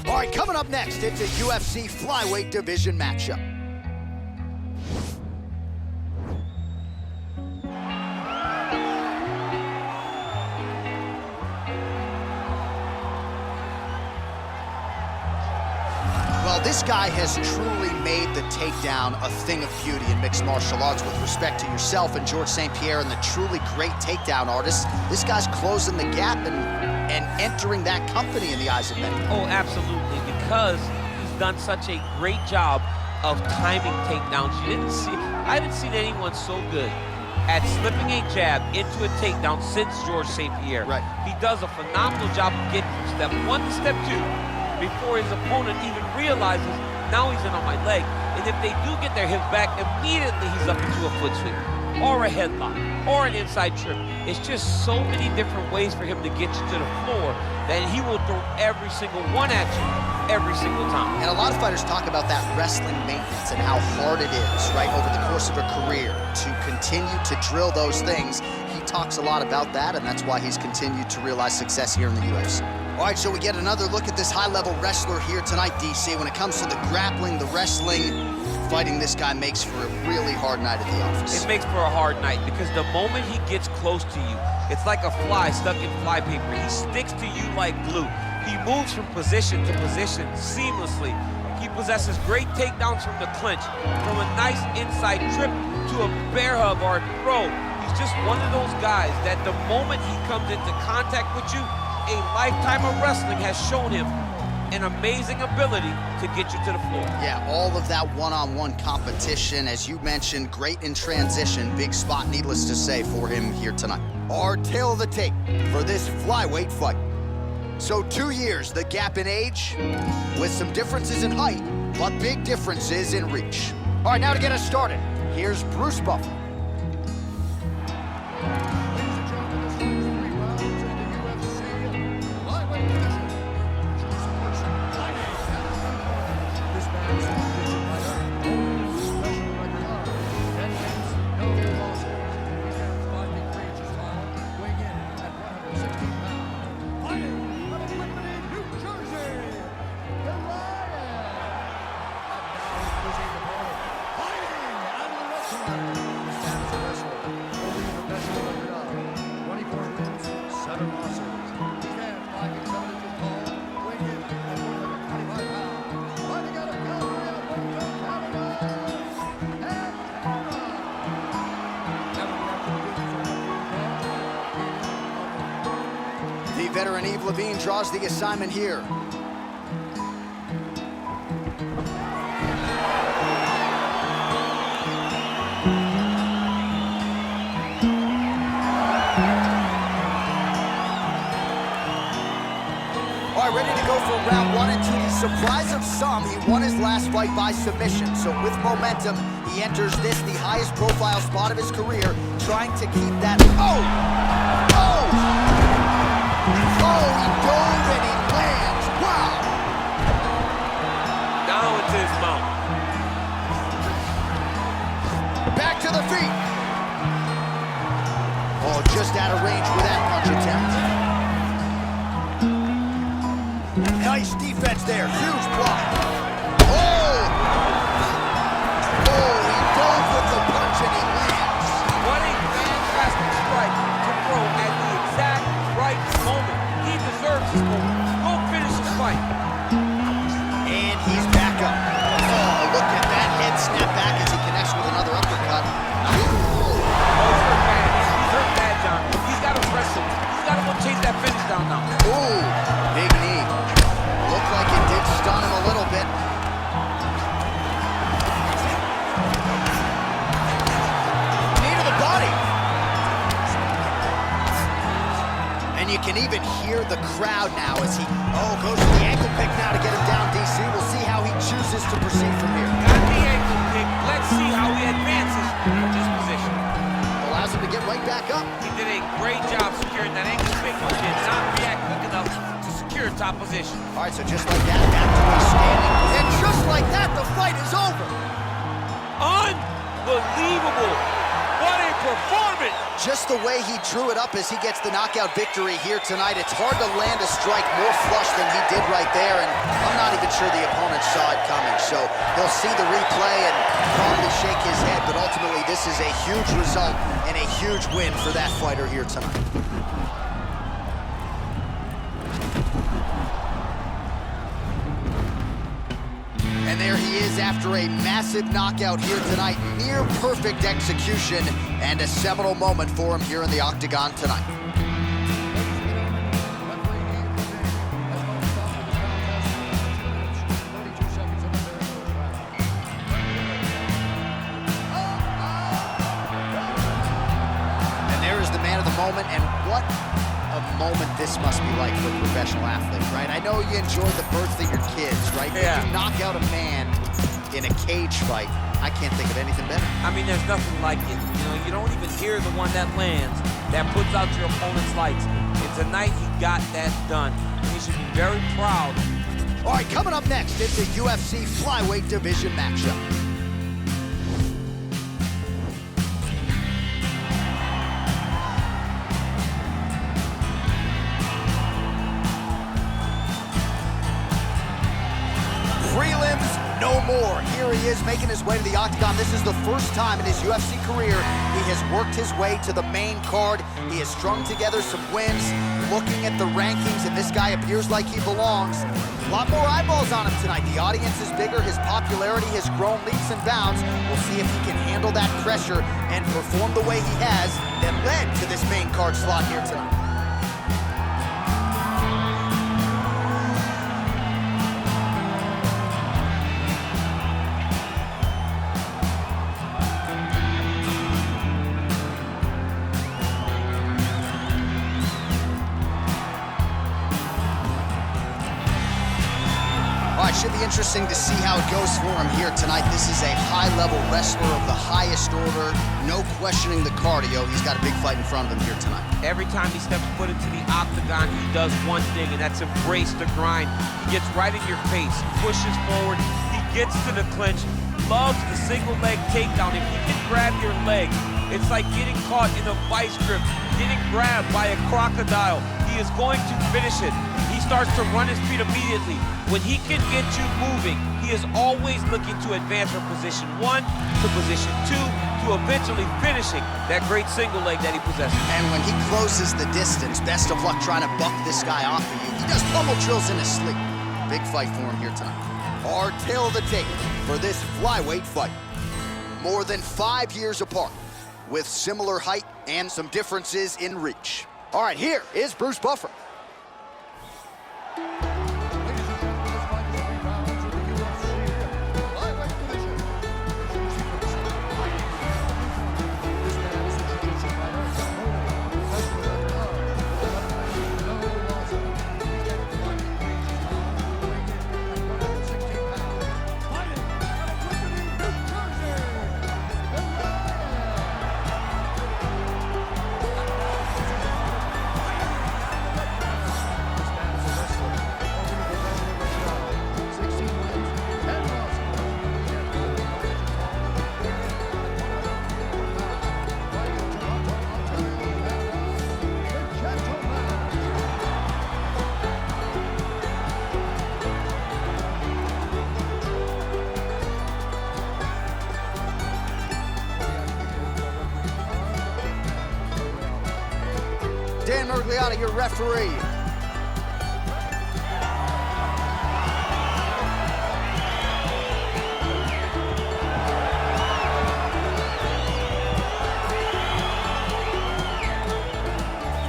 All right, coming up next, it's a UFC flyweight division matchup. Well, this guy has truly made the takedown a thing of beauty in mixed martial arts. With respect to yourself and George St. Pierre and the truly great takedown artists, this guy's closing the gap and entering that company in the eyes of many. Oh, absolutely, because he's done such a great job of timing takedowns. I haven't seen anyone so good at slipping a jab into a takedown since George St. Pierre. Right. He does a phenomenal job of getting from step 1 to step 2 before his opponent even realizes now he's in on my leg. And if they do get their hips back, immediately he's up into a foot sweep or a headlock or an inside trip. It's just so many different ways for him to get you to the floor that he will throw every single one at you every single time. And a lot of fighters talk about that wrestling maintenance and how hard it is, right, over the course of a career to continue to drill those things. He talks a lot about that, and that's why he's continued to realize success here in the UFC. All right, so we get another look at this high-level wrestler here tonight, DC. When it comes to the grappling, the wrestling, fighting this guy makes for a really hard night at the office. It makes for a hard night because the moment he gets close to you, it's like a fly stuck in flypaper. He sticks to you like glue. He moves from position to position seamlessly. He possesses great takedowns from the clinch, from a nice inside trip to a bear hug or a throw. He's just one of those guys that the moment he comes into contact with you, a lifetime of wrestling has shown him an amazing ability to get you to the floor. Yeah, all of that one-on-one competition, as you mentioned, great in transition. Big spot, needless to say, for him here tonight. Our tail of the tape for this flyweight fight. So 2 years, the gap in age, with some differences in height, but big differences in reach. All right, now to get us started, here's Bruce Buffer. The veteran Yves Levine draws the assignment here. All right, ready to go for round 1, and to the surprise of some, he won his last fight by submission. So with momentum, he enters this, the highest profile spot of his career, trying to keep that. Oh, he dove and he lands. Wow. Down into his mouth. Back to the feet. Oh, just out of range with that punch attempt. Nice defense there. Huge block. Oh, he dove with the punch and he lands. What a fantastic strike to throw at the exact right moment. He deserves this moment. Go finish his fight. And he's back up. Oh, look at that head snap back as he connects with another uppercut. Oh, he's hurt bad. He's hurt bad, John. He's got to wrestle. He's got to go chase that finish down now. Ooh, big knee. Looked like it did stun him a little bit. Knee to the body. And you can even hear the crowd now as he, goes for the ankle pick now to get him down, DC. We'll see how he chooses to proceed from here. Got the ankle pick. Let's see how he advances from this position. Allows him to get right back up. He did a great job securing that ankle pick. He did not react quick enough to secure top position. All right, so just like that, back to a standing. And just like that, the fight is over. Unbelievable. What a performance. Just the way he drew it up as he gets the knockout victory here tonight. It's hard to land a strike more flush than he did right there, and I'm quite sure the opponent saw it coming, so he'll see the replay and probably shake his head, but ultimately this is a huge result and a huge win for that fighter here tonight. And there he is after a massive knockout here tonight. Near perfect execution and a seminal moment for him here in the octagon tonight. And there is the man of the moment, and what a moment this must be like for a professional athlete, right? I know you enjoy the birth of your kids, right? Yeah. But you knock out a man in a cage fight, I can't think of anything better. I mean, there's nothing like it. You know, you don't even hear the one that lands, that puts out your opponent's lights. And tonight, he got that done. He should be very proud. All right, coming up next, it's a UFC flyweight division matchup. Prelims, no more. Here he is making his way to the octagon. This is the first time in his UFC career he has worked his way to the main card. He has strung together some wins. Looking at the rankings, and this guy appears like he belongs. A lot more eyeballs on him tonight. The audience is bigger. His popularity has grown leaps and bounds. We'll see if he can handle that pressure and perform the way he has that led to this main card slot here tonight. Should be interesting to see how it goes for him here tonight. This is a high-level wrestler of the highest order. No questioning the cardio. He's got a big fight in front of him here tonight. Every time he steps foot into the octagon, he does one thing, and that's embrace the grind. He gets right in your face, pushes forward, he gets to the clinch, loves the single leg takedown. If he can grab your leg, it's like getting caught in a vice grip, getting grabbed by a crocodile. He is going to finish it. He starts to run his feet immediately. When he can get you moving, he is always looking to advance from position 1 to position 2 to eventually finishing that great single leg that he possesses. And when he closes the distance, best of luck trying to buck this guy off of you. He does pummel drills in his sleep. Big fight for him here tonight. Our tail of the tape for this flyweight fight. More than 5 years apart, with similar height and some differences in reach. All right, here is Bruce Buffer. Dan Mergliata, your referee.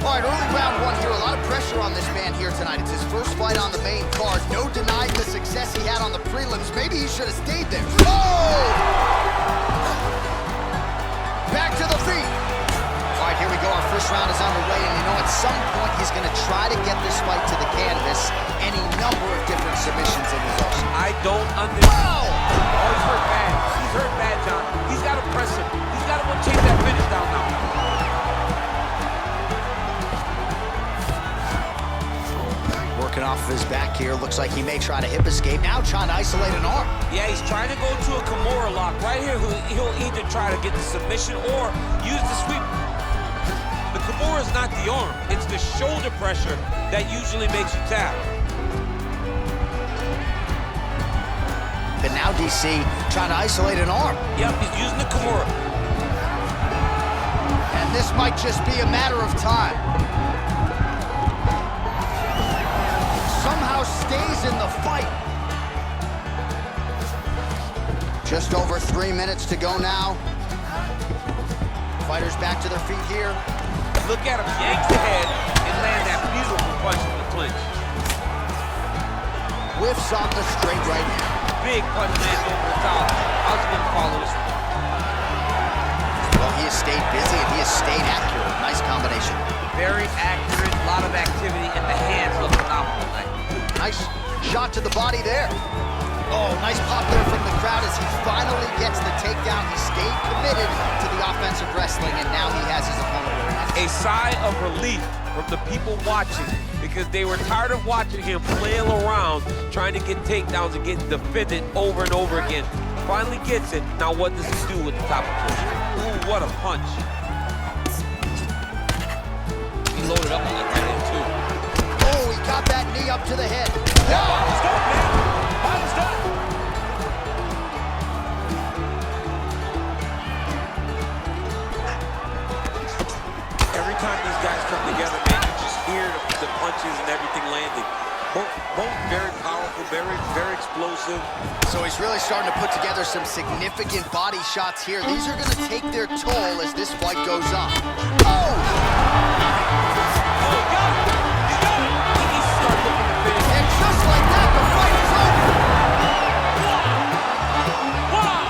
All right, early round one here. A lot of pressure on this man here tonight. It's his first fight on the main card. No denying the success he had on the prelims. Maybe he should have stayed there. Oh! Back to the feet. All right, here we go. Our first round is underway, and you know at some point he's going to try to get this fight to the canvas. Any number of different submissions in his arsenal. I don't understand. Wow! Oh, he's hurt bad. He's hurt bad, John. He's got to press him. He's got to go chase that finish down now. Working off of his back here. Looks like he may try to hip escape. Now trying to isolate an arm. Yeah, he's trying to go to a Kimura lock. Right here, he'll either try to get the submission or use the sweep. The Kimura is not the arm. It's the shoulder pressure that usually makes you tap. DC, trying to isolate an arm. Yep, he's using the Kimura. And this might just be a matter of time. Somehow stays in the fight. Just over 3 minutes to go now. Fighters back to their feet here. Look at him yank the head and land that beautiful punch in the clinch. Whiffs on the straight right hand. Big punch lands over the top. I was going to follow this one. Well, he has stayed busy and he has stayed accurate. Nice combination. Very accurate, a lot of activity, and the hands look phenomenal tonight. Nice shot to the body there. Oh, nice pop there from the crowd as he finally gets the takedown. He stayed committed to the offensive wrestling, and now he has his opponent where he is. A sigh of relief from the people watching because they were tired of watching him flail around trying to get takedowns and getting defended over and over again. Finally gets it. Now what does he do with the top of it? Ooh, what a punch. He loaded up on that right hand too. Oh, he got that knee up to the head. Yeah, stop, man. Stop. Every time these guys come together, man, you just hear the punches and everything landing. Both very powerful, very explosive. So he's really starting to put together some significant body shots here. These are going to take their toll as this fight goes on. Oh! Oh, he got it! He got it! He needs to start looking to finish. And just like that, the fight is over! Wow!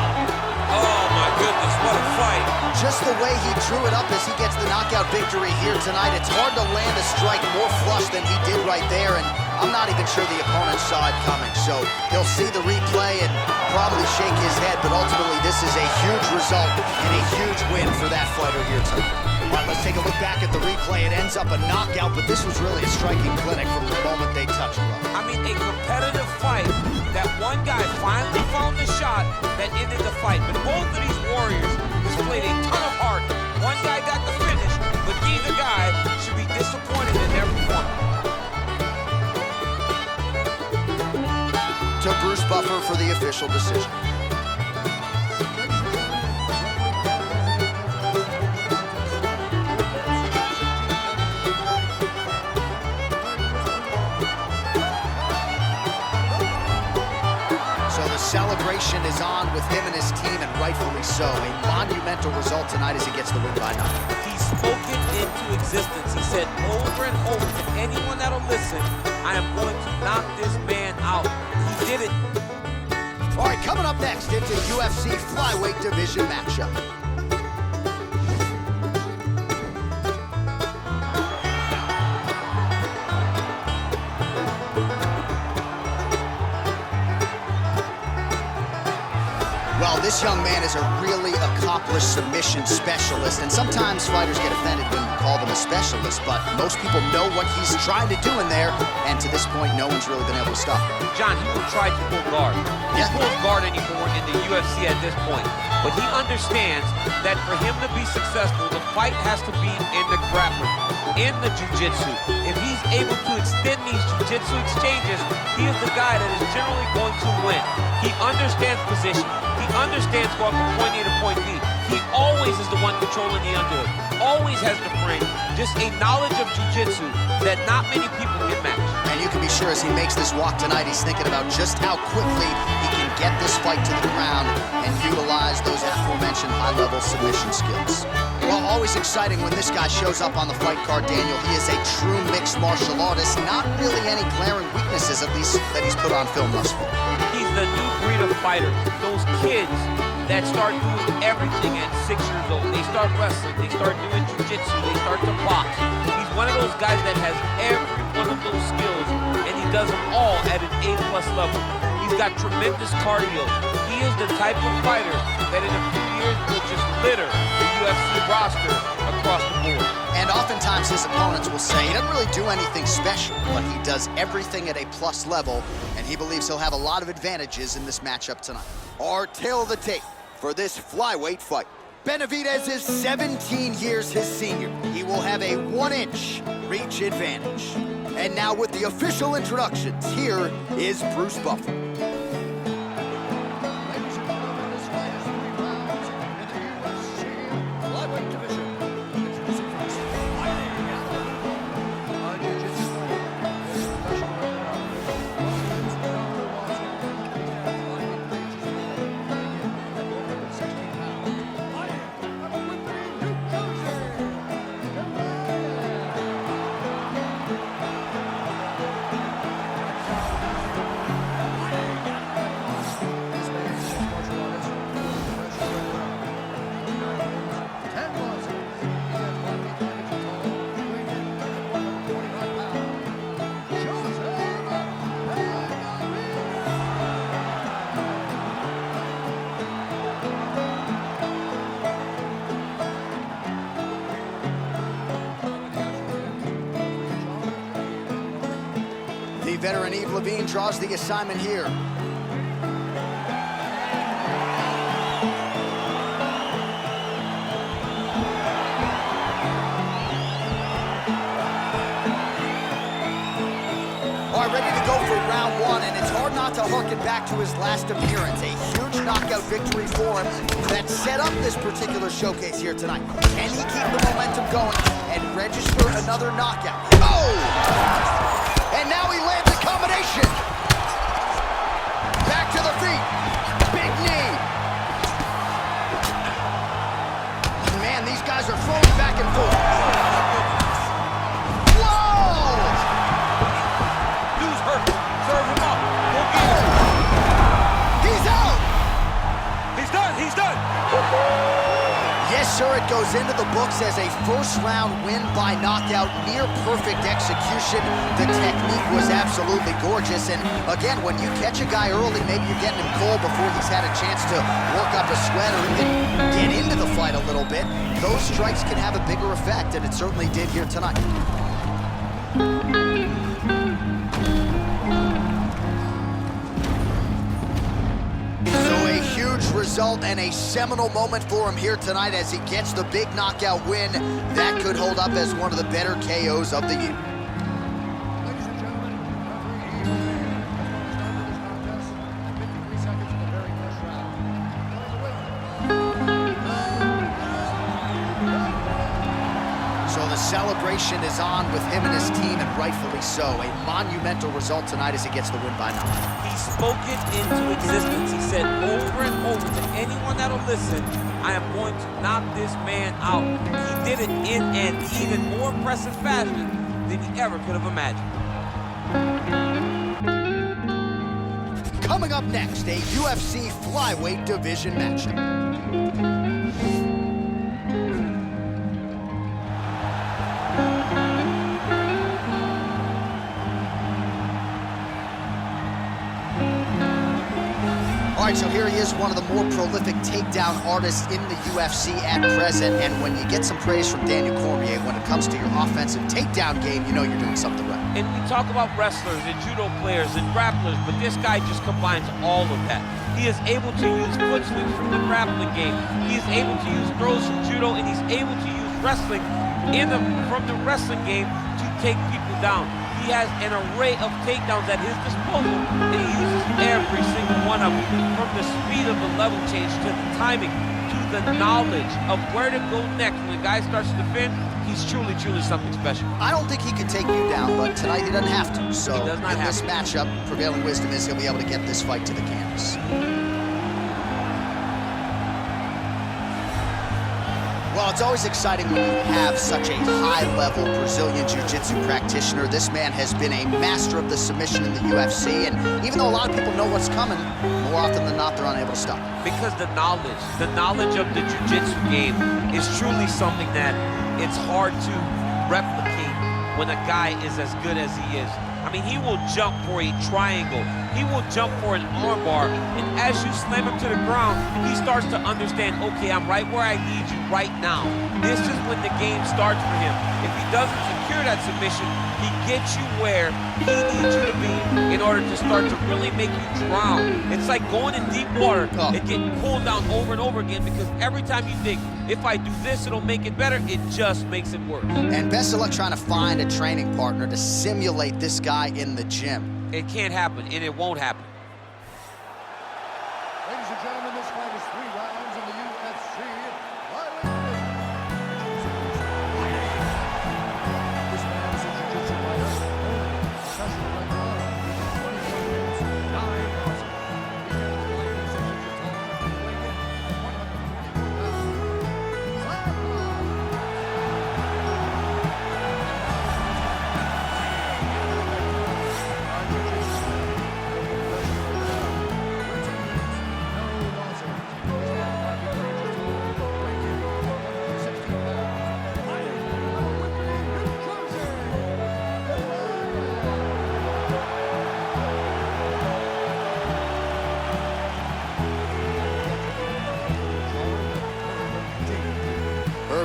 Oh, my goodness, what a fight. Just the way he drew it up as he gets the knockout victory here tonight, it's hard to land a strike more flush than he did right there, and I'm not even sure the opponent saw it coming, so he'll see the replay and probably shake his head, but ultimately this is a huge result and a huge win for that fighter here tonight. All right, let's take a look back at the replay. It ends up a knockout, but this was really a striking clinic from the moment they touched gloves. I mean, a competitive fight that one guy finally found the shot that ended the fight, but both of these warriors displayed a ton of heart. One guy got the finish, but neither guy should be disappointed in their performance. To Bruce Buffer for the official decision. So the celebration is on with him and his team, and rightfully so. A monumental result tonight as he gets the win by 9. He spoke it into existence. He said over and over to anyone that'll listen, I am going to knock this man out. He did it. All right, coming up next, it's a UFC flyweight division matchup. Well, this young man is a really accomplished submission specialist, and sometimes fighters get offended when you call them a specialist, but most people know what he's trying to do in there, and to this point, no one's really been able to stop him. John, he will try to pull guard. He Yeah. pulls guard anymore in the UFC at this point. But he understands that for him to be successful, the fight has to be in the grappling, in the jiu-jitsu. If he's able to extend these jiu-jitsu exchanges, he is the guy that is generally going to win. He understands position. He understands going from point A to point B. He always is the one controlling the underhood. Always has the frame. Just a knowledge of jiu-jitsu that not many people can match. And you can be sure as he makes this walk tonight, he's thinking about just how quickly he can get this fight to the ground and utilize those aforementioned high-level submission skills. Well, always exciting when this guy shows up on the fight card, Daniel. He is a true mixed martial artist. Not really any glaring weaknesses, at least, that he's put on film thus far. He's the new breed of fighter. Those kids that start doing everything at 6 years old. They start wrestling, they start doing jiu-jitsu, they start to box. He's one of those guys that has every one of those skills, and he does them all at an A+ level. He's got tremendous cardio. He is the type of fighter that in a few years will just litter the UFC roster across the board. And oftentimes his opponents will say he doesn't really do anything special, but he does everything at a plus level, and he believes he'll have a lot of advantages in this matchup tonight. Our tail of the tape for this flyweight fight. Benavidez is 17 years his senior. He will have a 1-inch reach advantage. And now with the official introductions, here is Bruce Buffer. veteran Yves Levine draws the assignment here. All right, ready to go for round one, and it's hard not to harken back to his last appearance. A huge knockout victory for him that set up this particular showcase here tonight. Can he keep the momentum going and register another knockout? Oh! And now he lands a combination. Back to the feet. Big knee. Man, these guys are throwing back and forth. Serve him up. Go get him. He's out. He's done. He's done. Yes, sir. It goes into the books as a first-round win by knockout. Near perfect execution. The technique was absolutely gorgeous. And again, when you catch a guy early, maybe you're getting him cold before he's had a chance to work up a sweat or even get into the fight a little bit. Those strikes can have a bigger effect, and it certainly did here tonight. Result and a seminal moment for him here tonight as he gets the big knockout win. That could hold up as one of the better KOs of the year. Ladies and gentlemen, referee start this contest at 53 seconds of the very first round. So the celebration is on with him and his team, and rightfully so. A monumental result tonight as he gets the win by knockout. He spoke it into existence. He said over and over to anyone that'll listen, I am going to knock this man out. He did it in an even more impressive fashion than he ever could have imagined. Coming up next, a UFC flyweight division matchup. All right, so here he is, one of the more prolific takedown artists in the UFC at present. And when you get some praise from Daniel Cormier when it comes to your offensive takedown game, you know you're doing something right. And we talk about wrestlers and judo players and grapplers, but this guy just combines all of that. He is able to use foot swings from the grappling game. He is able to use throws from judo, and he's able to use wrestling from the wrestling game to take people down. He has an array of takedowns at his disposal, and he uses every single one of them, from the speed of the level change to the timing to the knowledge of where to go next. When the guy starts to defend, he's truly, truly something special. I don't think he can take you down, but tonight he doesn't have to. So He does not in have this to. matchup, prevailing wisdom is he'll be able to get this fight to the canvas. Well, it's always exciting when you have such a high-level Brazilian Jiu-Jitsu practitioner. This man has been a master of the submission in the UFC, and even though a lot of people know what's coming, more often than not, they're unable to stop. Because the knowledge of the Jiu-Jitsu game is truly something that it's hard to replicate when a guy is as good as he is. I mean, he will jump for a triangle. He will jump for an armbar. And as you slam him to the ground, he starts to understand, okay, I'm right where I need you right now. This is when the game starts for him. If he doesn't secure that submission, he gets you where he needs you to be in order to start to really make you drown. It's like going in deep water and getting pulled down over and over again, because every time you think, if I do this, it'll make it better, it just makes it worse. And best of luck trying to find a training partner to simulate this guy in the gym. It can't happen, and it won't happen. Ladies and gentlemen, this fight is 3 rounds in the UFC flyweight division. This man is a jiu-jitsu fighter, professional record of 21 wins, 9 losses. He stands 5'6" tall, weighing in at 124 pounds.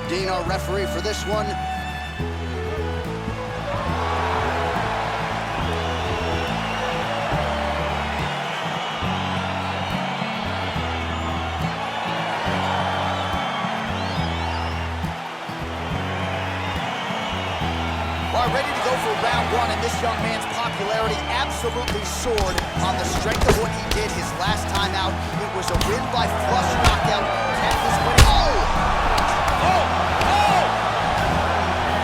Dean, our referee for this one. absolutely soared on the strength of what he did his last time out. It was a win by flush knockout. Kemp is winning. Oh! Oh! Oh!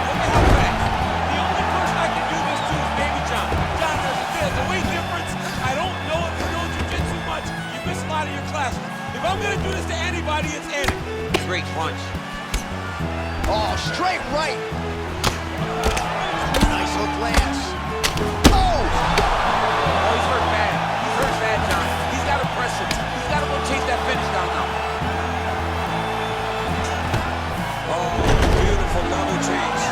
Look at how fast. The only person I can do this to is Baby John. John, there's a weight difference. I don't know if you know jiu-jitsu much. You miss a lot of your classes. If I'm going to do this to anybody, it's Eddie. Great punch. Oh, straight right. Nice hook lands. Oh! Oh, he's hurt bad. He's hurt bad, John. He's got to press him. He's got to go chase that finish down now. Oh, beautiful level change.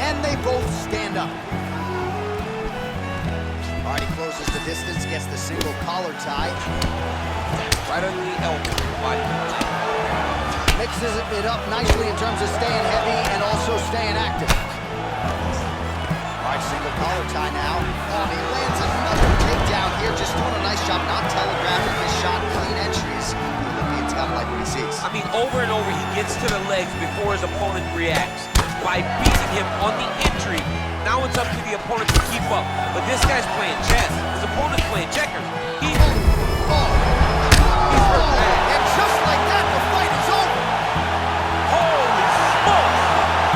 And they both stand up. All right, he closes the distance, gets the single collar tie. Right under the elbow, body. Mixes it up nicely in terms of staying heavy and also staying active. All right, single collar tie now. Oh, he lands another takedown here, just doing a nice job, not telegraphing his shot, clean entries. The Olympian's gotta like what he sees. I mean, over and over, he gets to the legs before his opponent reacts. By beating him on the entry, now it's up to the opponent to keep up. But this guy's playing chess. His opponent's playing checkers. He's hurt bad. And just like that, the fight is over. Holy smokes!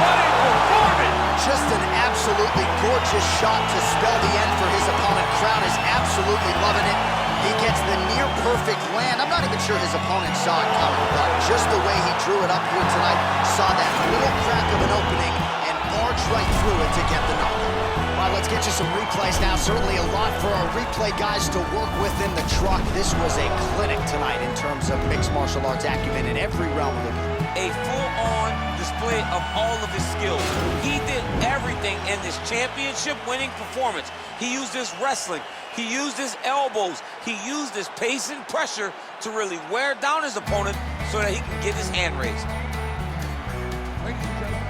What a performance! Just an absolutely gorgeous shot to spell the end for his opponent. Crowd is absolutely loving it. He gets the near-perfect land. I'm not even sure his opponent saw it coming, but just the way he drew it up here tonight, saw that little crack of an opening and barged right through it to get the knockout. All right, let's get you some replays now. Certainly a lot for our replay guys to work with in the truck. This was a clinic tonight in terms of mixed martial arts acumen in every realm of the game. A full-on display of all of his skills. He did everything in this championship-winning performance. He used his wrestling. He used his elbows. He used his pace and pressure to really wear down his opponent so that he can get his hand raised. Ladies and gentlemen,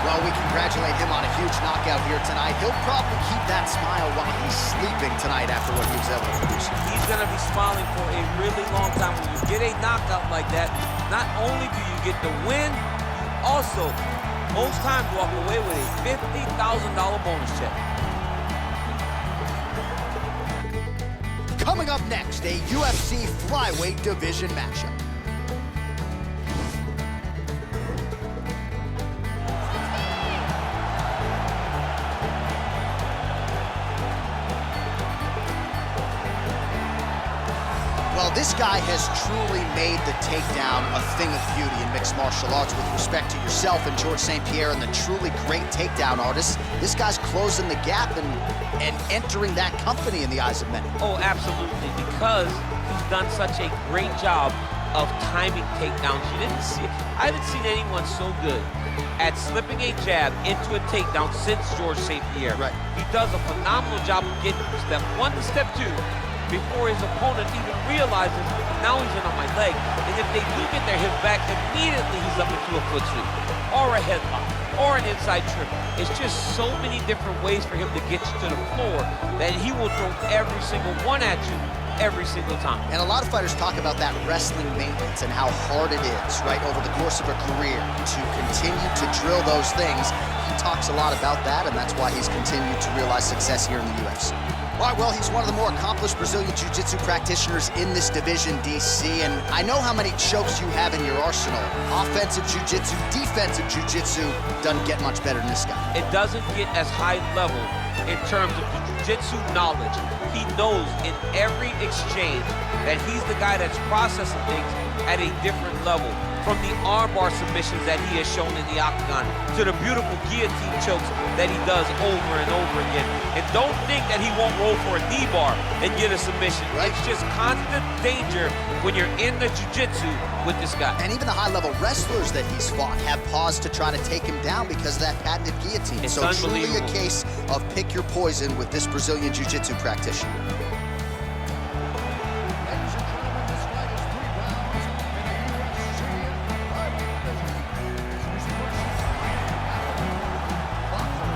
Well, we congratulate him on a huge knockout here tonight. He'll probably keep that smile while he's sleeping tonight after what he was able to produce. He's going to be smiling for a really long time. When you get a knockout like that, not only do you get the win, you also, most times, walk away with a $50,000 bonus check. Coming up next, a UFC flyweight division matchup. Well, this guy has truly made the takedown a thing of beauty in mixed martial arts with respect to yourself and George St. Pierre and the truly great takedown artists. This guy's closing the gap and entering that company in the eyes of many. Oh, absolutely, because he's done such a great job of timing takedowns. You didn't see it. I haven't seen anyone so good at slipping a jab into a takedown since George St. Pierre. Right. He does a phenomenal job of getting from step one to step two before his opponent even realizes, now he's in on my leg. And if they do get their hip back, immediately he's up into a foot sweep, or a headlock, or an inside trip. It's just so many different ways for him to get you to the floor that he will throw every single one at you every single time. And a lot of fighters talk about that wrestling maintenance and how hard it is, right, over the course of a career to continue to drill those things. He talks a lot about that, and that's why he's continued to realize success here in the UFC. All right, well, he's one of the more accomplished Brazilian Jiu-Jitsu practitioners in this division, DC, and I know how many chokes you have in your arsenal. Offensive Jiu-Jitsu, defensive Jiu-Jitsu, doesn't get much better than this guy. It doesn't get as high level in terms of the Jiu-Jitsu knowledge. He knows in every exchange that he's the guy that's processing things at a different level. From the armbar submissions that he has shown in the octagon to the beautiful guillotine chokes that he does over and over again. And don't think that he won't roll for a knee bar and get a submission. Right. It's just constant danger when you're in the jiu-jitsu with this guy. And even the high-level wrestlers that he's fought have paused to try to take him down because of that patented guillotine. It's so truly a unbelievable. case of pick your poison with this Brazilian Jiu-Jitsu practitioner. ladies and gentlemen, this fight is 3 rounds in the UFC flyweight division. This is your first boxer.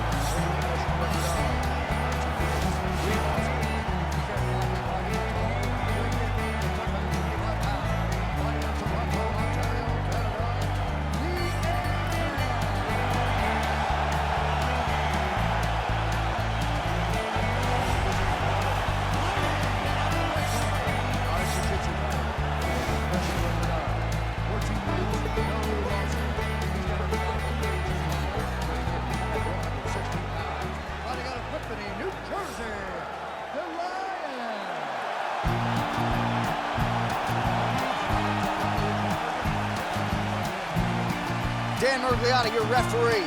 Dan Mergliotta, your referee.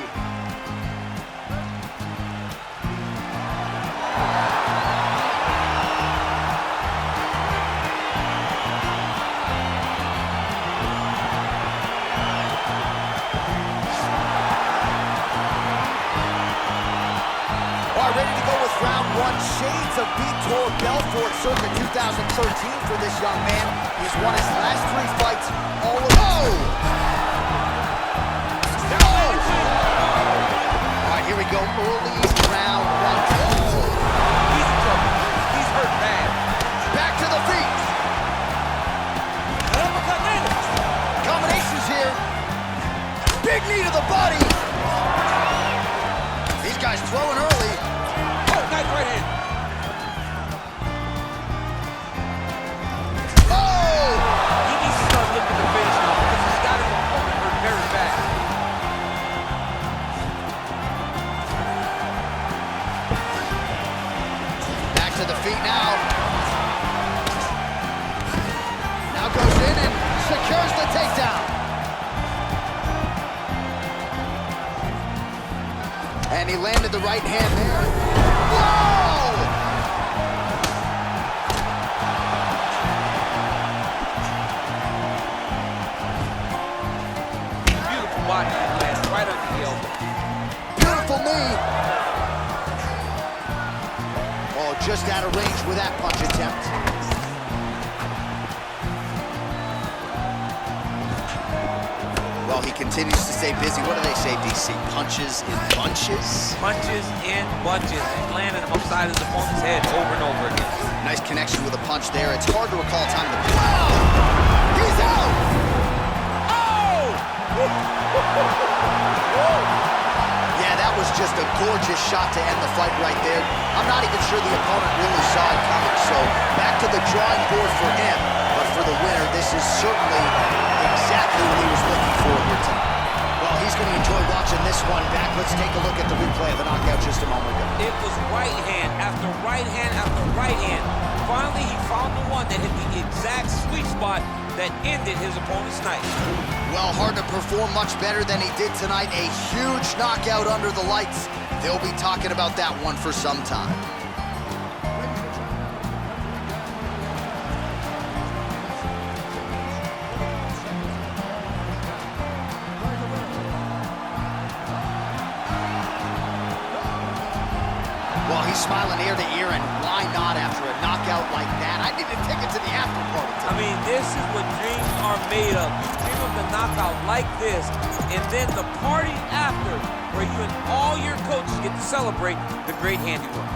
All right, ready to go with round one. Shades of Vitor Belfort circa 2013 for this young man. He's won his last 3 fights all of Here we go, early round one. He's in trouble. He's hurt bad. Back to the feet. Combinations here. Big knee to the body. These guys throwing early. Oh, nice right hand. Oh! He needs to start looking to finish now because he's got his opponent hurt very bad. To the feet now. Now goes in and secures the takedown. And he landed the right hand there. Whoa! Beautiful body lands right under the elbow. Beautiful knee. Just out of range with that punch attempt. Well, he continues to stay busy. What do they say, DC? Punches in bunches? Punches in bunches. He's landing them upside his opponent's head over and over again. Nice connection with a punch there. It's hard to recall time to... Wow! He's out! Oh! Yeah, that was just a gorgeous shot to end the fight right there. I'm not even sure the opponent really saw it coming, so back to the drawing board for him. But for the winner, this is certainly exactly what he was looking for here tonight. Well, he's going to enjoy watching this one back. Let's take a look at the replay of the knockout just a moment ago. It was right hand after right hand after right hand. Finally, he found the one that hit the exact sweet spot that ended his opponent's night. Well, hard to perform much better than he did tonight. A huge knockout under the lights. They'll be talking about that one for some time. Well, he's smiling ear to ear, and why not after a knockout like that? I need a ticket to the after party. I mean, this is what dreams are made of. You dream of the knockout like this, and then the party after, where you and all your coaches get to celebrate the great handiwork.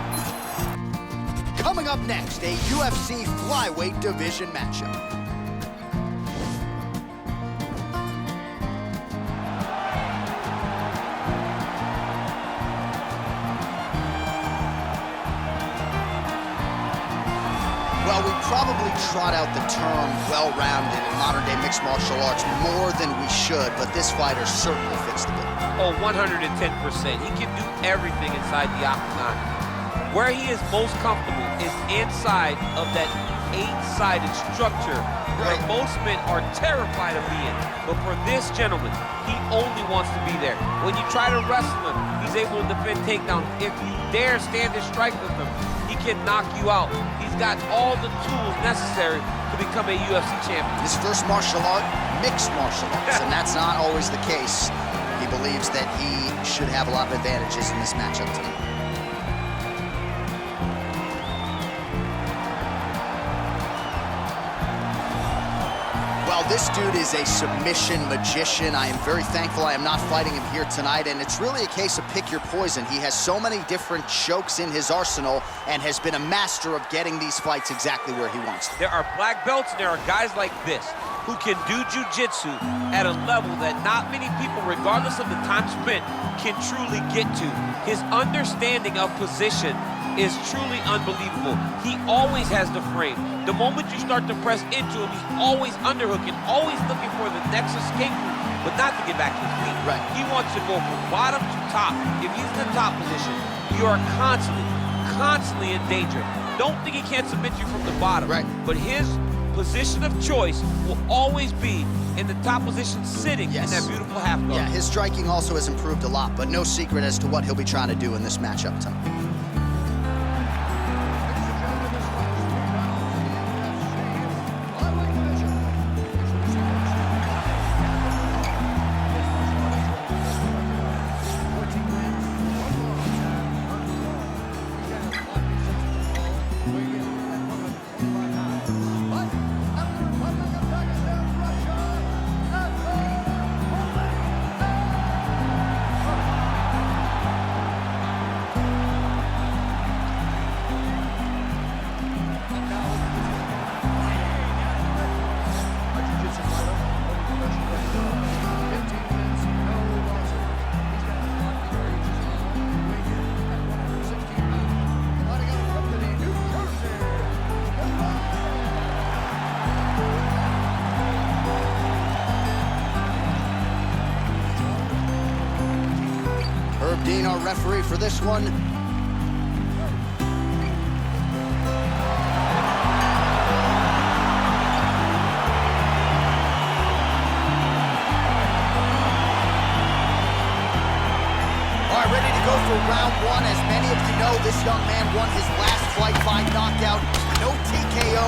Coming up next, a UFC flyweight division matchup. Well, we probably trot out the term well-rounded in modern-day mixed martial arts more than we should, but this fighter certainly fits the bill. Oh, 110%. He can do everything inside the octagon. Where he is most comfortable is inside of that 8-sided structure where most men are terrified of being. But for this gentleman, he only wants to be there. When you try to wrestle him, he's able to defend takedowns. If you dare stand and strike with him, he can knock you out. He's got all the tools necessary to become a UFC champion. His first martial art, mixed martial arts, and that's not always the case. He believes that he should have a lot of advantages in this matchup tonight. Well, this dude is a submission magician. I am very thankful I am not fighting him here tonight, and it's really a case of pick your poison. He has so many different chokes in his arsenal and has been a master of getting these fights exactly where he wants them. There are black belts and there are guys like this who can do jiu-jitsu at a level that not many people, regardless of the time spent, can truly get to. His understanding of position is truly unbelievable. He always has the frame. The moment you start to press into him, he's always underhooking, always looking for the next escape route, but not to get back to his feet. Right. He wants to go from bottom to top. If he's in the top position, you are constantly in danger. Don't think he can't submit you from the bottom. Right. But his position of choice will always be in the top position, sitting Yes. in that beautiful half guard. Yeah, his striking also has improved a lot, but no secret as to what he'll be trying to do in this matchup tonight. Dean, our referee for this one. All right, ready to go for round one. As many of you know, this young man won his last fight by knockout. No TKO,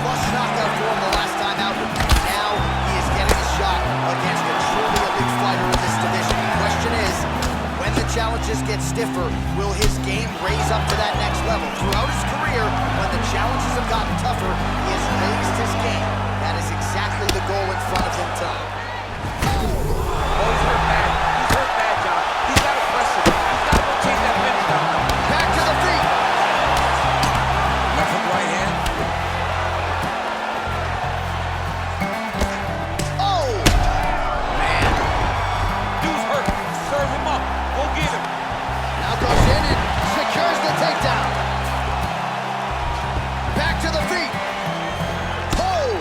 flush knockout for him the last time out. Now he is getting a shot against a truly elite fighter in this division. The question is, when the challenges get stiffer, will his game raise up to that next level? Throughout his career, when the challenges have gotten tougher, he has raised his game. That is exactly the goal in front of him tonight. Oh, he's hurt bad. He's hurt bad, John. He's got to press him. He's got to go chase that finish down. Back to the feet. Left hook, right hand. Oh! Man. Dude's hurt. Serve him up. Go get him. Now goes in and secures the takedown. Back to the feet. Oh!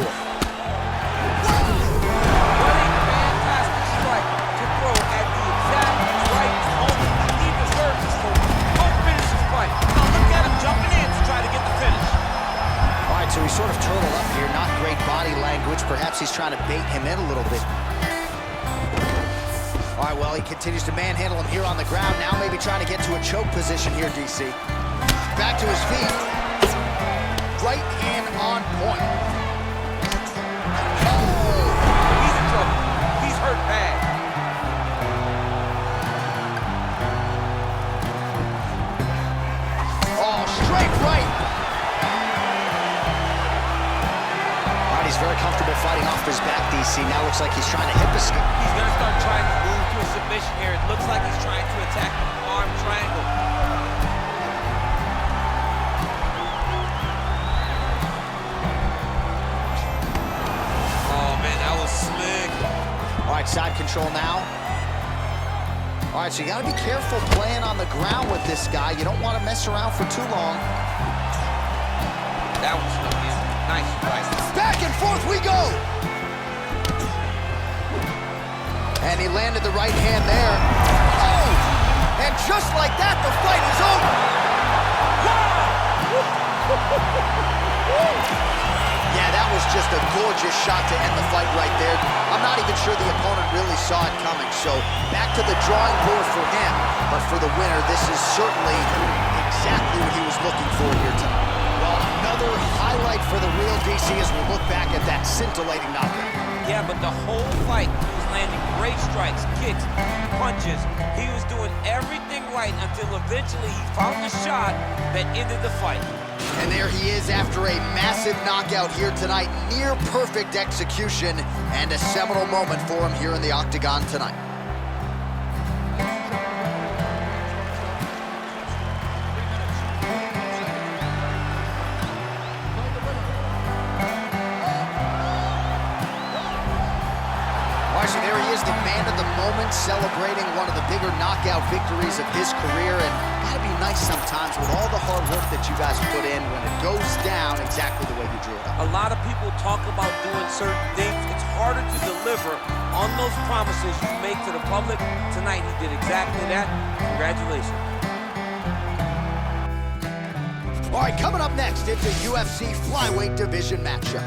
What a fantastic strike to throw at the exact right moment. He deserves this move. Go finish this fight. Now look at him jumping in to try to get the finish. All right, so he's sort of turtled up here. Not great body language. Perhaps he's trying to bait him in a little bit. All right, well, he continues to manhandle him here on the ground. Now maybe trying to get to a choke position here, DC. Back to his feet. Right hand on point. Oh! He's in trouble. He's hurt bad. Oh, straight right. All right, he's very comfortable fighting off his back, DC. Now looks like he's trying to hip escape. He's going to start trying to move to a submission here. It looks like he's trying to attack the arm triangle. Oh, man, that was slick. All right, side control now. All right, so you got to be careful playing on the ground with this guy. You don't want to mess around for too long. That was slick, man. Nice strike. Back and forth we go. And he landed the right hand there. Oh! And just like that, the fight is over. Yeah, that was just a gorgeous shot to end the fight right there. I'm not even sure the opponent really saw it coming. So back to the drawing board for him. But for the winner, this is certainly exactly what he was looking for here tonight. Well, another highlight for the real DC as we look back at that scintillating knockout. Yeah, but the whole fight, he was landing great strikes, kicks, punches. He was doing everything right until eventually he found the shot that ended the fight. And there he is after a massive knockout here tonight. Near perfect execution and a seminal moment for him here in the octagon tonight. So there he is, the man of the moment, celebrating one of the bigger knockout victories of his career. And gotta be nice sometimes with all the hard work that you guys put in when it goes down exactly the way you drew it up. A lot of people talk about doing certain things. It's harder to deliver on those promises you make to the public. Tonight he did exactly that. Congratulations. All right, coming up next, it's a UFC flyweight division matchup.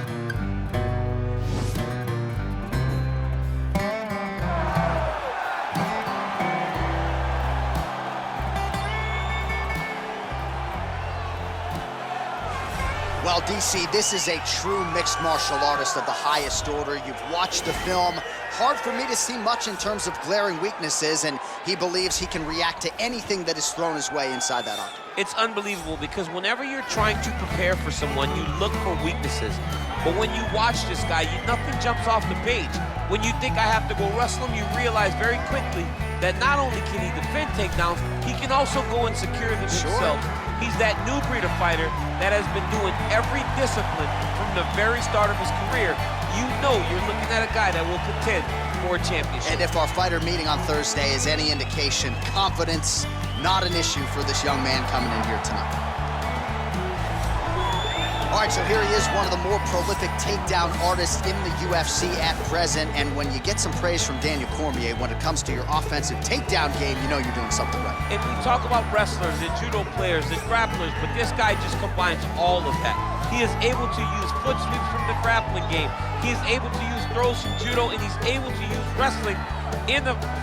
DC, this is a true mixed martial artist of the highest order. You've watched the film. Hard for me to see much in terms of glaring weaknesses, and he believes he can react to anything that is thrown his way inside that octagon. It's unbelievable because whenever you're trying to prepare for someone, you look for weaknesses. But when you watch this guy, nothing jumps off the page. When you think I have to go wrestle him, you realize very quickly that not only can he defend takedowns, he can also go and secure them himself. He's that new breed of fighter that has been doing every discipline from the very start of his career. You know you're looking at a guy that will contend for a championship. And if our fighter meeting on Thursday is any indication, confidence, not an issue for this young man coming in here tonight. All right, so here he is, one of the more prolific takedown artists in the UFC at present. And when you get some praise from Daniel Cormier, when it comes to your offensive takedown game, you know you're doing something right. And we talk about wrestlers and judo players and grapplers, but this guy just combines all of that. He is able to use foot sweeps from the grappling game. He is able to use throws from judo, and he's able to use wrestling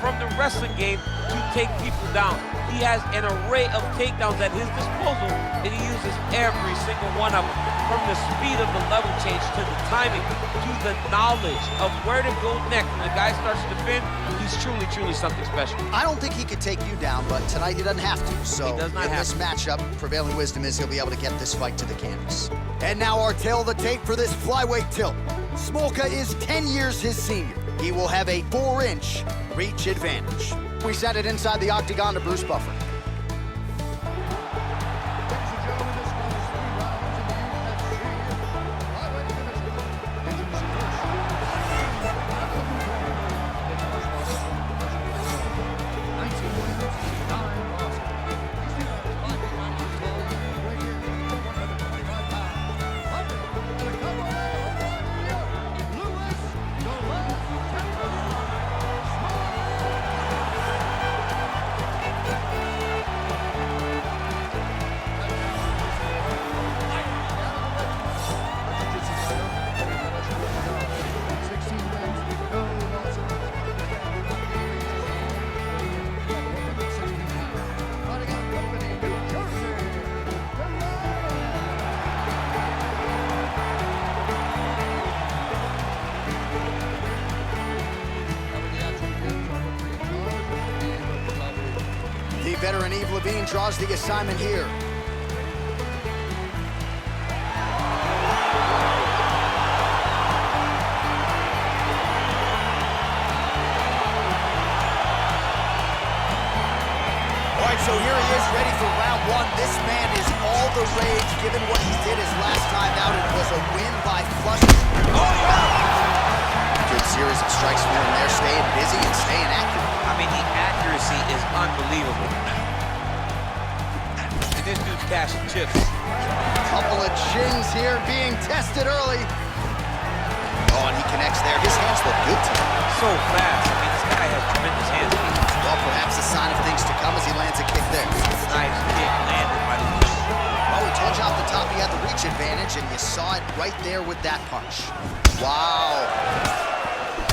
from the wrestling game to take people down. He has an array of takedowns at his disposal, and he uses every single one of them. From the speed of the level change to the timing to the knowledge of where to go next. When the guy starts to defend, he's truly, truly something special. I don't think he could take you down, but tonight he doesn't have to. So he does not in have this to. matchup, prevailing wisdom is he'll be able to get this fight to the canvas. And now our tail of the tape for this flyweight tilt. Smolka is 10 years his senior. He will have a 4-inch reach advantage. We sent it inside the octagon to Bruce Buffer. The veteran Yves Levine draws the assignment here. All right, so here he is, ready for round one. This man is all the rage, given what he did his last time out. It was a win by flush. Oh, yeah! Good series of strikes from him there, staying busy and staying accurate. I mean, the accuracy is unbelievable. And this dude's cashing chips. Couple of chins here being tested early. Oh, and he connects there. His hands look good tonight. So fast. I mean, this guy has tremendous hands. Well, perhaps a sign of things to come as he lands a kick there. Nice kick landed by the dude. Well, we told you off the top he had the reach advantage, and you saw it right there with that punch. Wow.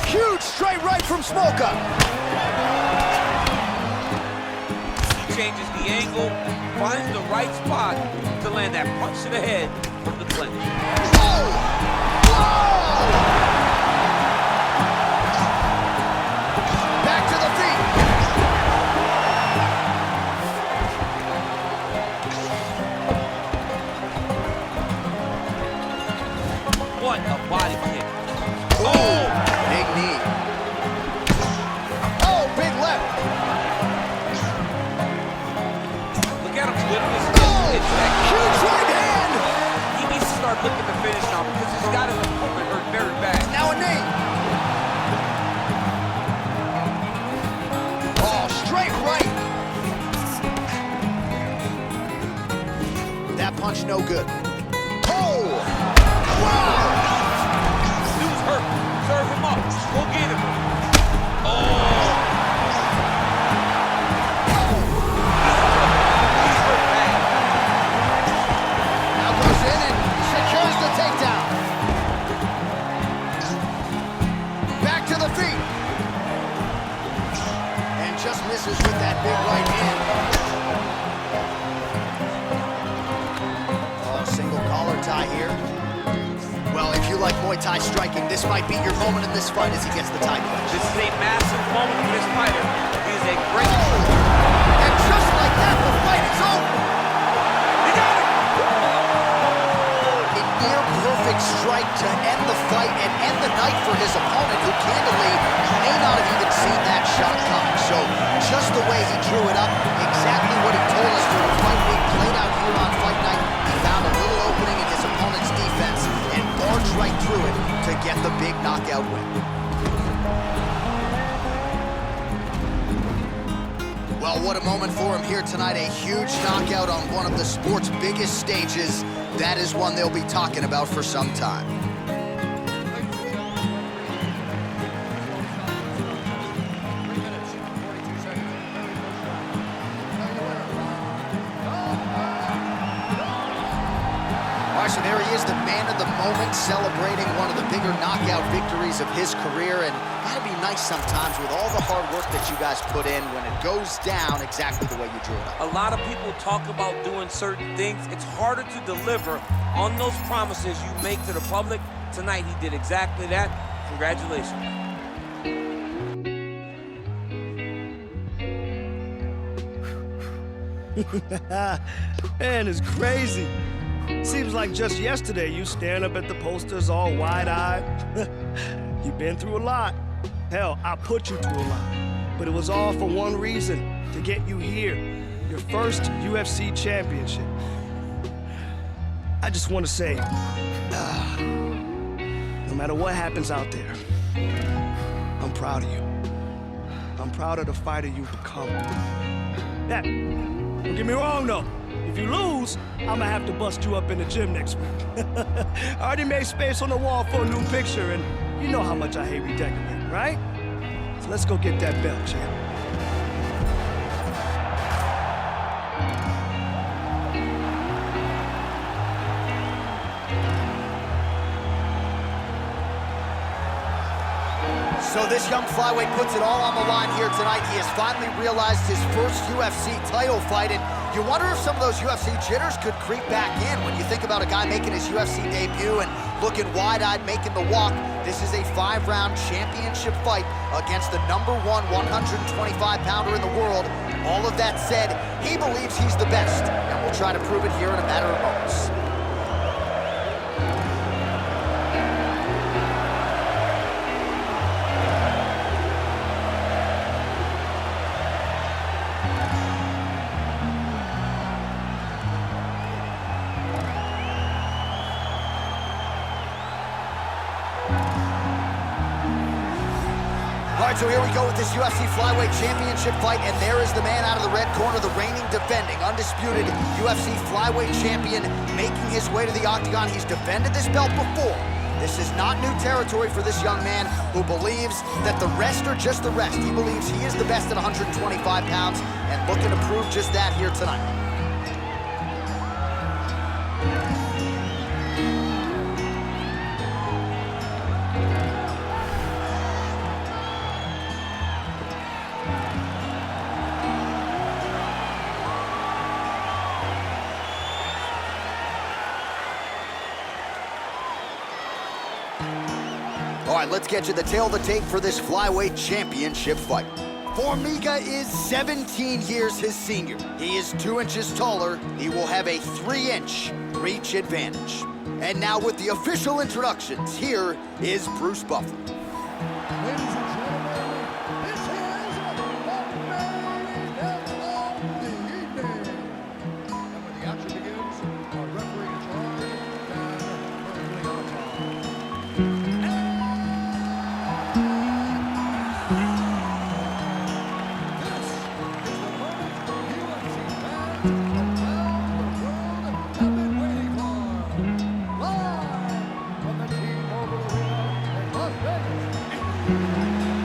Huge straight right from Smolka. He changes the angle, finds the right spot to land that punch to the head from the clinch. Oh! Whoa! Back to the feet. What a body kick. Oh! Big knee. Oh, big left. Look at him whip his Oh! hits back. Huge right hand. He needs to start looking to finish now because he's got his opponent hurt very bad. Now a knee. Oh, straight right. That punch no good. Oh! Wow! Dude's hurt. Serve him up. Go get him. Oh! He's hurt bad. Now goes in and secures the takedown. Back to the feet. And just misses with that big right hand. Oh, single collar tie. Thai here. Well, if you like Muay Thai striking, this might be your moment in this fight as he gets the Thai punch. This is a massive moment for this fighter. He is a great... Oh! And just like that, the fight is over! He got it! A near-perfect strike to end the fight and end the night for his opponent, who candidly may not have even seen that shot coming. So, just the way he drew it up, exactly what he told us for the fight being played out here on Fight Night. He found a little opening in his opponent's defense and barged right through it to get the big knockout win. Well, what a moment for him here tonight. A huge knockout on one of the sport's biggest stages. That is one they'll be talking about for some time. All right, so there he is, the man of the moment, celebrating one of the bigger knockout victories of his career. And that'd be nice sometimes with all the hard work that you guys put in when it goes down exactly the way you drew it up. A lot of people talk about doing certain things. It's harder to deliver on those promises you make to the public. Tonight, he did exactly that. Congratulations. Man, it's crazy. Seems like just yesterday you staring up at the posters all wide-eyed. You've been through a lot. Hell, I put you through a lot. But it was all for one reason, to get you here. Your first UFC championship. I just want to say, no matter what happens out there, I'm proud of you. I'm proud of the fighter you've become. Yeah, don't get me wrong though. If you lose, I'm gonna have to bust you up in the gym next week. I already made space on the wall for a new picture, and you know how much I hate redecorating, right? So let's go get that belt, champ. So this young flyweight puts it all on the line here tonight. He has finally realized his first UFC title fight, and you wonder if some of those UFC jitters could creep back in when you think about a guy making his UFC debut and looking wide-eyed, making the walk. This is a 5-round championship fight against the #1 125-pounder in the world. All of that said, he believes he's the best, and we'll try to prove it here in a matter of moments. All right, so here we go with this UFC Flyweight Championship fight, and there is the man out of the red corner, the reigning, defending, undisputed UFC Flyweight Champion, making his way to the octagon. He's defended this belt before. This is not new territory for this young man who believes that the rest are just the rest. He believes he is the best at 125 pounds and looking to prove just that here tonight. All right, let's get you the tail of the tape for this Flyweight Championship fight. Formiga is 17 years his senior. He is 2 inches taller. He will have a 3-inch reach advantage. And now with the official introductions, here is Bruce Buffer. Ladies and gentlemen, this is the main event of the evening. And when the action begins, our referee in charge, Dan Murphy. Live from the T-Mobile Arena in Las Vegas.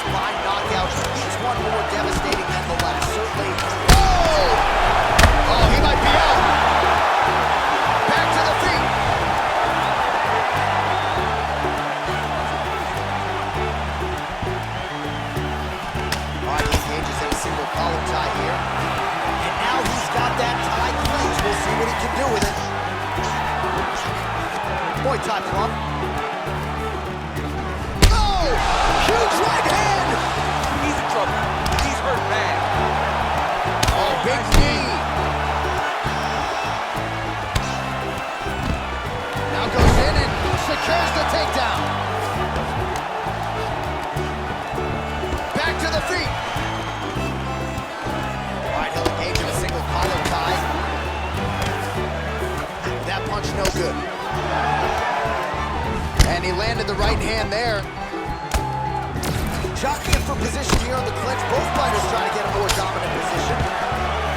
defeats by knockout. Each one more devastating than the last, certainly. Oh, he might be out. Back to the feet. All right, he engages in a single collar tie here. And now he's got that tie clinch. We'll see what he can do with it. Boy, tie plump. Oh! Huge right hand! He's in trouble. He's hurt bad. Oh, big knee. Now goes in and secures the takedown. Back to the feet. All right, he'll engage in a single collar tie. That punch no good. And he landed the right hand there. Jockeying for position here on the clinch. Both fighters trying to get a more dominant position.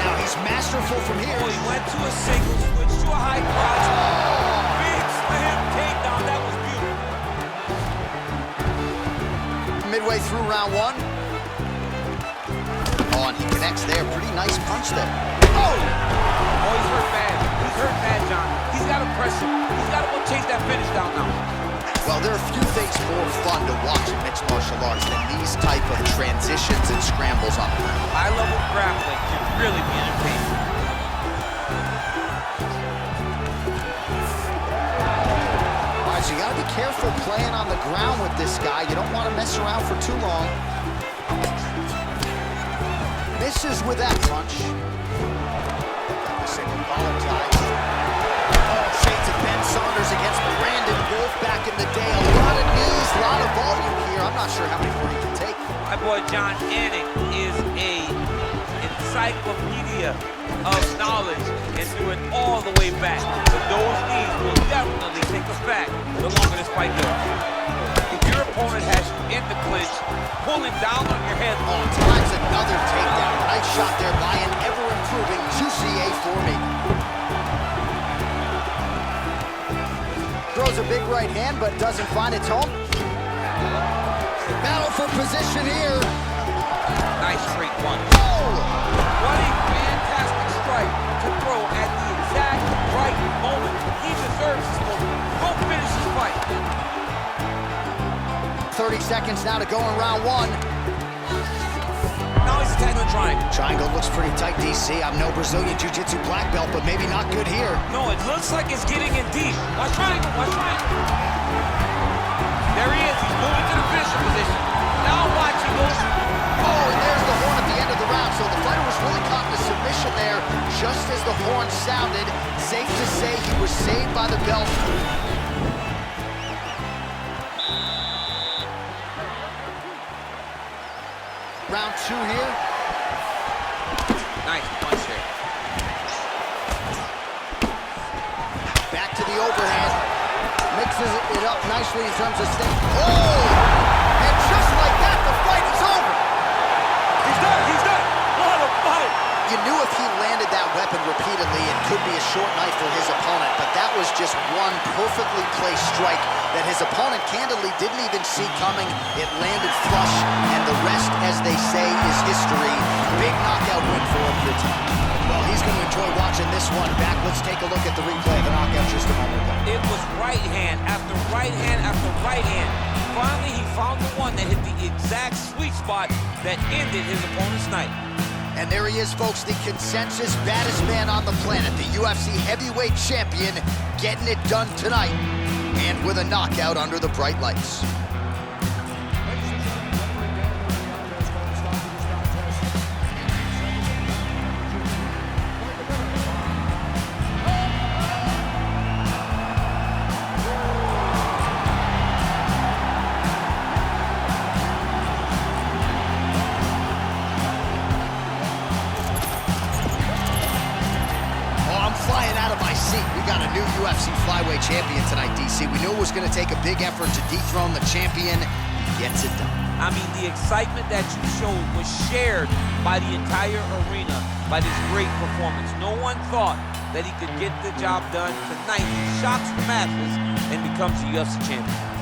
Now he's masterful from here. Oh, he went to a single, switched to a high crotch. Big slam takedown. That was beautiful. Midway through round one. Oh, and he connects there. Pretty nice punch there. Oh! Oh, he's hurt bad. He's hurt bad, John. He's got to press him. He's got to go chase that finish down now. Well, there are few things more fun to watch in mixed martial arts than these type of transitions and scrambles on the ground. High-level grappling can really be entertaining. All right, so you got to be careful playing on the ground with this guy. You don't want to mess around for too long. Misses with that punch. The single collar tie. Oh, shades of Ben Saunders against Brandon Wolf back in the day. A lot of knees, a lot of volume here. I'm not sure how many more he can take. My boy John Anik is a encyclopedia of knowledge and threw it all the way back. But those knees will definitely take us back the longer this fight goes. If your opponent has you in the clinch, pulling down on your head. Oh, times another takedown. Nice shot there by an ever-improving Juicy A4me. Throws a big right hand, but doesn't find its home. Battle for position here. Nice straight punch. Oh! What a fantastic strike to throw at the exact right moment. He deserves this moment. Go finish this fight. 30 seconds now to go in round one. Now he's attacking the triangle. Triangle looks pretty tight, DC. I'm no Brazilian Jiu-Jitsu black belt, but maybe not good here. No, it looks like it's getting in deep. Watch triangle, watch triangle. There he is. He's moving to the finisher position. Now watch, he goes. Oh, and there's the horn at the end of the round. So the fighter was really caught in a submission there just as the horn sounded. Safe to say he was saved by the belt. Round two here. Nice punch there. Back to the overhand. Mixes it up nicely in terms of staying. Oh! And just like that, the fight is over. He's done, he's done. What a fight. You knew if he landed that weapon repeatedly, it could be a short night for his opponent, but that was just one perfectly placed strike that his opponent candidly didn't even see coming. It landed flush, and the rest, as they say, is history. Big knockout win for him here tonight. Well, he's going to enjoy watching this one back. Let's take a look at the replay of the knockout just a moment ago. It was right hand after right hand after right hand. Finally, he found the one that hit the exact sweet spot that ended his opponent's night. And there he is, folks, the consensus baddest man on the planet, the UFC heavyweight champion, getting it done tonight, and with a knockout under the bright lights. Ladies and gentlemen, referee Dan Gordon has called the stop to this New UFC flyweight champion tonight, DC. We knew it was going to take a big effort to dethrone the champion. He gets it done. I mean, the excitement that you showed was shared by the entire arena by this great performance. No one thought that he could get the job done tonight. He shocks the masses and becomes the UFC champion.